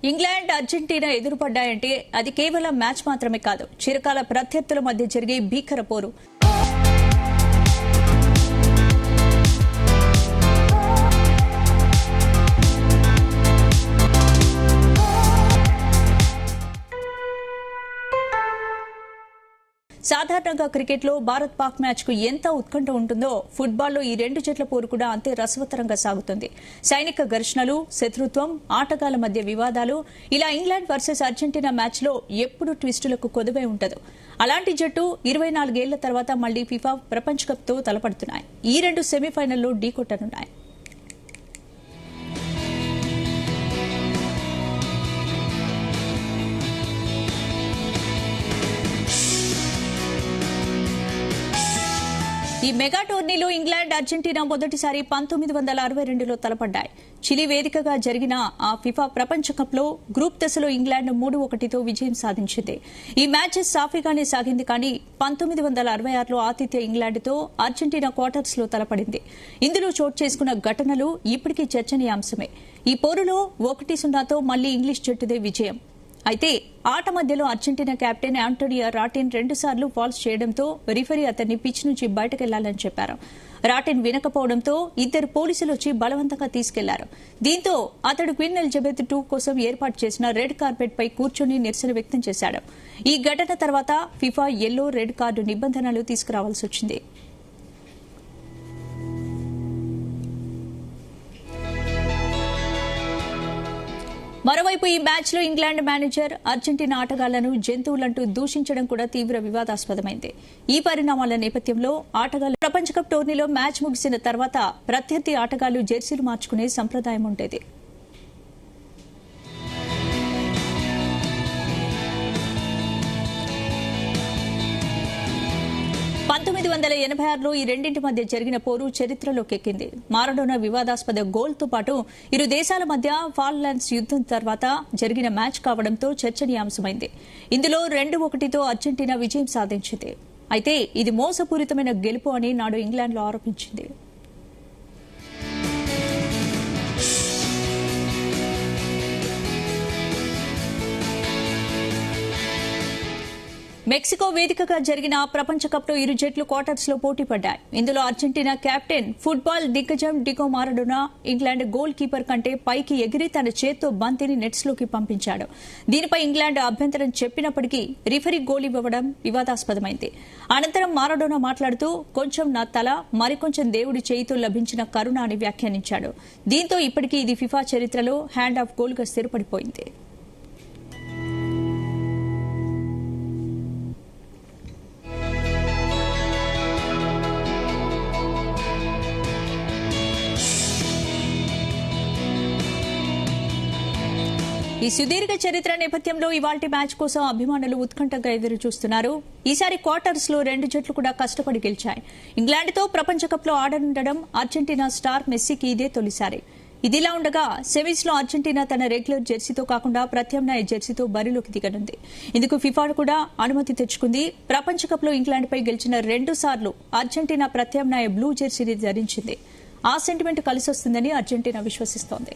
England Argentina ఎదురుపడ్డాయంటే అది కేవలం match మాత్రమే కాదు, చిరకాల ప్రత్యర్థుల మధ్య జరిగే భీకర పోరు. సాధారణంగా క్రికెట్లో భారత్ పాక్ మ్యాచ్ కు ఎంత ఉత్కంఠ ఉంటుందో ఫుట్బాల్లో ఈ రెండు జట్ల పోరు కూడా అంతే రసవత్తరంగా సాగుతుంది. సైనిక ఘర్షణలు, శత్రుత్వం, ఆటగాళ్ల మధ్య వివాదాలు, ఇలా ఇంగ్లాండ్ వర్సెస్ అర్జెంటీనా మ్యాచ్ లో ఎప్పుడు ట్విస్టులకు కొదువై ఉంటదు. అలాంటి జట్టు 24 ఏళ్ల తర్వాత మళ్లీ ఫిఫా ప్రపంచ కప్ తో తలపడుతున్నాయి. ఈ రెండు సెమీఫైనల్లో ఢీకొట్టనున్నాయి. ఈ మెగా టోర్నీలో ఇంగ్లాండ్, అర్జెంటీనా మొదటిసారి 1962లో తలపడ్డాయి. చిలీ వేదికగా జరిగిన ఆ ఫిఫా ప్రపంచ కప్ లో గ్రూప్ దశలో ఇంగ్లాండ్ 3-1తో విజయం సాధించింది. ఈ మ్యాచ్ సాఫీగానే సాగింది, కానీ 1966లో ఆతిథ్య ఇంగ్లాండ్తో అర్జెంటీనా క్వార్టర్స్ లో తలపడింది. ఇందులో చోటు చేసుకున్న ఘటనలు ఇప్పటికీ చర్చనీయాంశమే. ఈ పోరులో 1-0తో మళ్లీ ఇంగ్లీష్ జట్టుదే విజయం. అయితే ఆట మధ్యలో అర్జెంటీనా కెప్టెన్ ఆంటోనియో రాటిన్ 2 సార్లు ఫాల్స్ చేయడంతో రిఫరీ అతన్ని పిచ్ నుంచి బయటకెళ్లాలని చెప్పారు. రాటిన్ వినకపోవడంతో 2 పోలీసులు వచ్చి బలవంతంగా తీసుకెళ్లారు. దీంతో అతడు క్వీన్ ఎలిజబెత్ II కోసం ఏర్పాటు చేసిన రెడ్ కార్పెట్ పై కూర్చొని నిరసన వ్యక్తం చేశాడు. ఈ ఘటన తర్వాత ఫిఫా యెల్లో, రెడ్ కార్డు నిబంధనలు తీసుకురావాల్సి వచ్చింది. మరోవైపు ఈ మ్యాచ్ లో ఇంగ్లాండ్ మేనేజర్ అర్జెంటీనా ఆటగాళ్లను జంతువులంటూ దూషించడం కూడా తీవ్ర వివాదాస్పదమైంది. ఈ పరిణామాల నేపథ్యంలో ఆటగాళ్లు ప్రపంచ కప్ టోర్నీలో మ్యాచ్ ముగిసిన తర్వాత ప్రత్యర్థి ఆటగాళ్లు జెర్సీలు మార్చుకునే సంప్రదాయం ఉండేది. 1986లో ఈ రెండింటి మధ్య జరిగిన పోరు చరిత్రలోకెక్కింది. మారడోనా వివాదాస్పద గోల్తో పాటు ఇరు దేశాల మధ్య ఫాల్క్లాండ్స్ యుద్దం తర్వాత జరిగిన మ్యాచ్ కావడంతో చర్చనీయాంశమైంది. ఇందులో 2-1తో అర్జెంటీనా విజయం సాధించింది. అయితే ఇది మోసపూరితమైన గెలుపు అని నాడు ఇంగ్లాండ్లో ఆరోపించింది. మెక్సికో వేదికగా జరిగిన ప్రపంచ కప్ లో ఇరు జట్లు క్వార్టర్స్ లో పోటీ పడ్డాయి. ఇందులో అర్జెంటీనా కెప్టెన్, ఫుట్బాల్ దిగ్గజం Diego Maradona England goal keeper కంటే పైకి ఎగిరి తన చేత్తో బంతిని నెట్స్ లోకి పంపించాడు. దీనిపై ఇంగ్లాండ్ అభ్యంతరం చెప్పినప్పటికీ రిఫరీ గోల్ ఇవ్వడం వివాదాస్పదమైంది. అనంతరం మారడోనా మాట్లాడుతూ కొంచెం నా తల, మరికొంచెం దేవుడి చేయితో లభించిన కరుణ అని వ్యాఖ్యానించాడు. దీంతో ఇప్పటికీ ఇది ఫిఫా చరిత్రలో హ్యాండ్ ఆఫ్ గోల్ గా స్థిరపడిపోయింది. ఈ సుదీర్ఘ చరిత్ర నేపథ్యంలో ఇవాల్టి మ్యాచ్ కోసం అభిమానులు ఉత్కంఠగా ఎదురు చూస్తున్నారు. ఈసారి క్వార్టర్స్ లో 2 జట్లు కూడా కష్టపడి గెలిచాయి. ఇంగ్లాండ్ తో ప్రపంచ కప్ లో ఆడనుండడం అర్జెంటీనా స్టార్ మెస్సీకి ఇదే తొలిసారి. ఇదిలా ఉండగా సెమీస్ లో అర్జెంటీనా తన రెగ్యులర్ జెర్సీతో కాకుండా ప్రత్యామ్నాయ జెర్సీతో బరిలోకి దిగనుంది. ఇందుకు ఫిఫా కూడా అనుమతి తెచ్చుకుంది. ప్రపంచ కప్ లో ఇంగ్లాండ్ పై గెలిచిన 2 సార్లు అర్జెంటీనా ప్రత్యామ్నాయ బ్లూ జెర్సీని ధరించింది. ఆ సెంటిమెంట్ కలిసొస్తుందని అర్జెంటీనా విశ్వసిస్తోంది.